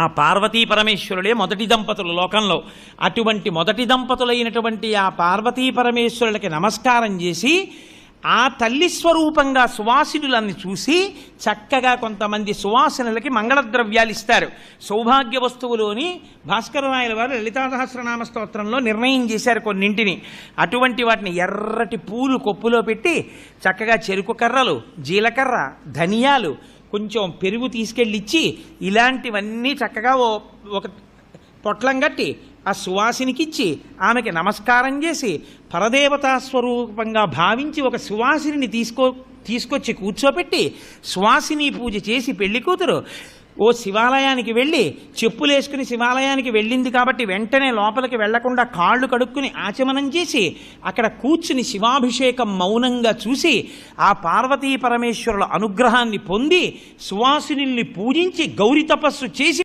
ఆ పార్వతీ పరమేశ్వరులే మొదటి దంపతులు లోకంలో. అటువంటి మొదటి దంపతులైనటువంటి ఆ పార్వతీ పరమేశ్వరులకి నమస్కారం చేసి ఆ తల్లి స్వరూపంగా సువాసినులన్నీ చూసి చక్కగా కొంతమంది సువాసినులకి మంగళద్రవ్యాలు ఇస్తారు. సౌభాగ్య వస్తువులోని భాస్కరరాయల వారు లలితా సహస్రనామ స్తోత్రంలో నిర్ణయం చేశారు కొన్నింటిని. అటువంటి వాటిని ఎర్రటి పూలు కొప్పులో పెట్టి చక్కగా చెరుకు కర్రలు, జీలకర్ర, ధనియాలు, కొంచెం పెరుగు తీసుకెళ్ళి ఇచ్చి ఇలాంటివన్నీ చక్కగా ఒక పొట్లం కట్టి ఆ సువాసినికిచ్చి ఆమెకి నమస్కారం చేసి పరదేవతా స్వరూపంగా భావించి ఒక సువాసిని తీసుకొచ్చి కూర్చోపెట్టి సువాసిని పూజ చేసి పెళ్లి కూతురు ఓ శివాలయానికి వెళ్ళి చెప్పులేసుకుని శివాలయానికి వెళ్ళింది కాబట్టి వెంటనే లోపలికి వెళ్లకుండా కాళ్ళు కడుక్కుని ఆచమనం చేసి అక్కడ కూర్చుని శివాభిషేకం మౌనంగా చూసి ఆ పార్వతీ పరమేశ్వరుల అనుగ్రహాన్ని పొంది సువాసిని పూజించి గౌరీ తపస్సు చేసి